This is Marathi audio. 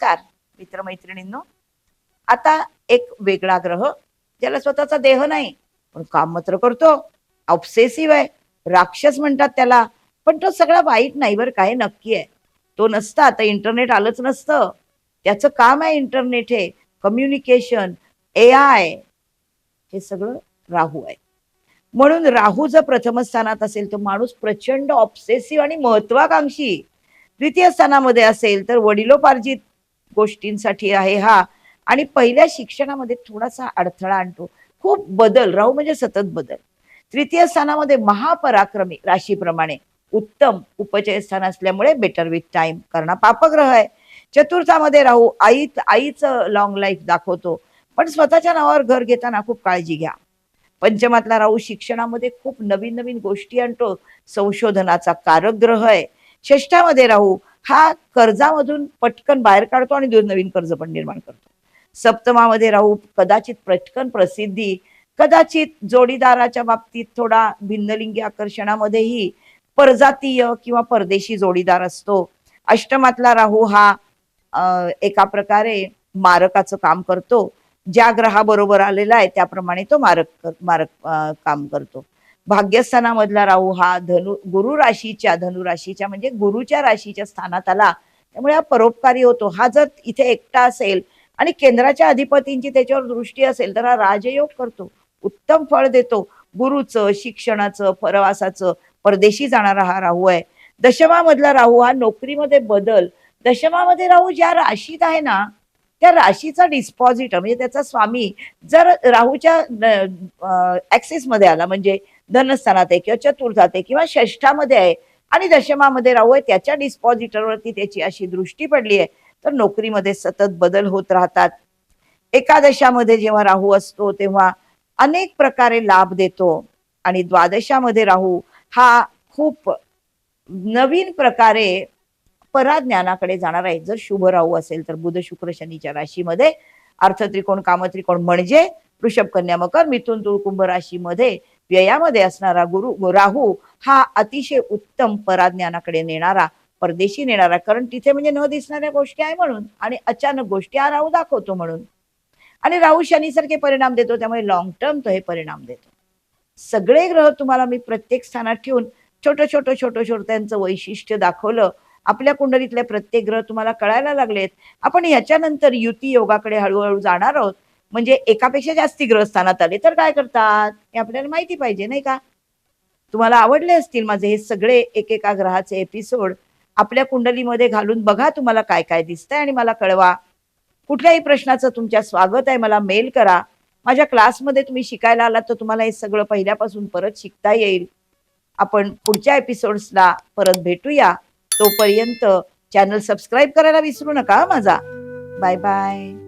नमस्कार मित्रमैत्रिणींनो. आता एक वेगळा ग्रह, ज्याला स्वतःचा देह नाही, पण काम मात्र करतो. ऑब्सेसिव्ह आहे, राक्षस म्हणतात त्याला. पण तो सगळा वाईट नाही बरं का, हे नक्की आहे. तो नसता तर इंटरनेट आलंच नसतं. त्याचं काम आहे इंटरनेट, हे कम्युनिकेशन, AI, हे सगळं राहू आहे. म्हणून राहू जर प्रथम स्थानात असेल तर माणूस प्रचंड ऑब्सेसिव्ह आणि महत्वाकांक्षी. द्वितीय स्थानामध्ये असेल तर वडिलोपार्जित गोष्टींसाठी आहे हा, आणि पहिल्या शिक्षणामध्ये थोडासा अडथळा आणतो. खूप बदल, राहू म्हणजे सतत बदल. तृतीय स्थानामध्ये महापराक्रमी राशीप्रमाणे उत्तम उपचय स्थान असल्यामुळे बेटर विथ टाइम करणा पापग्रह आहे. चतुर्थामध्ये राहू आईचं लॉंग लाईफ दाखवतो, पण स्वतःच्या नावावर घर घेताना खूप काळजी घ्या. पंचमातला राहू शिक्षणामध्ये खूप नवीन नवीन गोष्टी आणतो, संशोधनाचा कारक ग्रह आहे. षष्ठामध्ये राहू हा कर्जामधून पटकन बाहेर काढतो आणि नवीन कर्ज पण निर्माण करतो. सप्तमामध्ये राहू कदाचित पटकन प्रसिद्धी, कदाचित जोडीदाराच्या बाबतीत थोडा भिन्नलिंगी आकर्षणामध्येही परजातीय किंवा परदेशी जोडीदार असतो. अष्टमातला राहू हा एका प्रकारे मारकाचं काम करतो. ज्या ग्रहाबरोबर आलेला आहे त्याप्रमाणे तो मारक मारक काम करतो. भाग्यस्थानामधला राहू हा गुरु राशीच्या, धनुराशीच्या म्हणजे गुरुच्या राशीच्या स्थानात आला, त्यामुळे हा परोपकारी होतो. हा जर इथे एकटा असेल आणि केंद्राच्या अधिपतींची त्याच्यावर दृष्टी असेल तर हा राजयोग करतो, उत्तम फळ देतो. गुरुचं, शिक्षणाचं, प्रवासाचं, परदेशी जाणारा हा राहू आहे. दशमामधला राहू हा नोकरीमध्ये बदल. दशमामध्ये राहू ज्या राशीत आहे ना, त्या राशीचा डिस्पॉझिट म्हणजे त्याचा स्वामी जर राहूच्या ऍक्सेस मध्ये आला, म्हणजे धनस्थानात आहे किंवा चतुर्थात आहे किंवा षष्ठामध्ये आहे आणि दशमामध्ये राहू आहे, त्याच्या डिस्पॉझिटरवरती त्याची अशी दृष्टी पडली आहे, तर नोकरीमध्ये सतत बदल होत राहतात. एकादशामध्ये जेव्हा राहू असतो तेव्हा अनेक प्रकारे लाभ देतो, आणि द्वादशामध्ये राहू हा खूप नवीन प्रकारे पराज्ञानाकडे जाणार आहे. जर शुभ राहू असेल तर बुध शुक्र शनीच्या राशीमध्ये अर्थत्रिकोण, कामत्रिकोण म्हणजे वृषभ, कन्या, मकर, मिथुन, तुळ, कुंभ राशीमध्ये व्ययामध्ये असणारा राहू हा अतिशय उत्तम पराज्ञानाकडे नेणारा, परदेशी नेणारा, कारण तिथे म्हणजे न दिसणाऱ्या गोष्टी आहे म्हणून, आणि अचानक गोष्टी हा राहू दाखवतो म्हणून. आणि राहू शनीसारखे परिणाम देतो, त्यामुळे लॉंग टर्म तो हे परिणाम देतो. सगळे ग्रह तुम्हाला मी प्रत्येक स्थानात ठेवून छोटं छोटं छोटं छोटं त्यांचं वैशिष्ट्य दाखवलं. आपल्या कुंडलीतले प्रत्येक ग्रह तुम्हाला कळायला लागलेत. आपण ह्याच्यानंतर युती योगाकडे हळूहळू जाणार आहोत. म्हणजे एकापेक्षा जास्ती ग्रह स्थानात आले तर काय करतात हे आपल्याला माहिती पाहिजे, नाही का? तुम्हाला आवडले असतील माझे हे सगळे एकेका ग्रहाचे एपिसोड. आपल्या कुंडलीमध्ये घालून बघा तुम्हाला काय काय दिसतंय आणि मला कळवा. कुठल्याही प्रश्नाचं तुमच्या स्वागत आहे, मला मेल करा. माझ्या क्लासमध्ये तुम्ही शिकायला आलात तर तुम्हाला हे सगळं पहिल्यापासून परत शिकता येईल. आपण पुढच्या एपिसोड्सला परत भेटूया. तोपर्यंत चॅनल सबस्क्राईब करायला विसरू नका माझा. Bye bye.